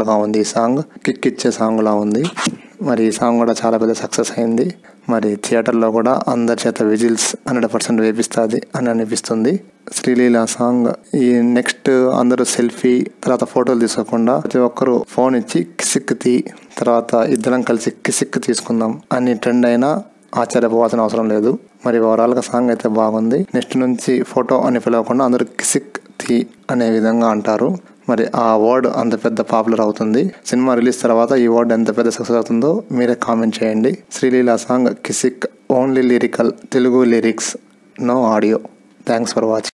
గా ఉంది. ఈ సాంగ్ కిక్ ఇచ్చే సాంగ్ లా ఉంది. మరి ఈ సాంగ్ కూడా చాలా పెద్ద సక్సెస్ అయింది. మరి థియేటర్లో కూడా అందరి చేత విజిల్స్ 100% వేపిస్తుంది అని అనిపిస్తుంది. శ్రీలీల సాంగ్ ఈ నెక్స్ట్ అందరూ సెల్ఫీ తర్వాత ఫోటోలు తీసుకోకుండా ప్రతి ఒక్కరు ఫోన్ ఇచ్చి కిసిక్ తర్వాత ఇద్దరం కలిసి కిసిక్ తీసుకుందాం అని ట్రెండ్ అయినా ఆశ్చర్యపోవాల్సిన అవసరం లేదు. మరి ఓవరాల్గా సాంగ్ అయితే బాగుంది. నెక్స్ట్ నుంచి ఫోటో అని పిలవకుండా అందరూ కిసిక్ అనే విధంగా అంటారు. మరి ఆ వర్డ్ అంత పెద్ద పాపులర్ అవుతుంది. సినిమా రిలీజ్ తర్వాత ఈ వర్డ్ ఎంత పెద్ద సక్సెస్ అవుతుందో మీరే కామెంట్ చేయండి. Sreeleela song Kissik only lyrical, Telugu lyrics, no audio. Thanks for watching.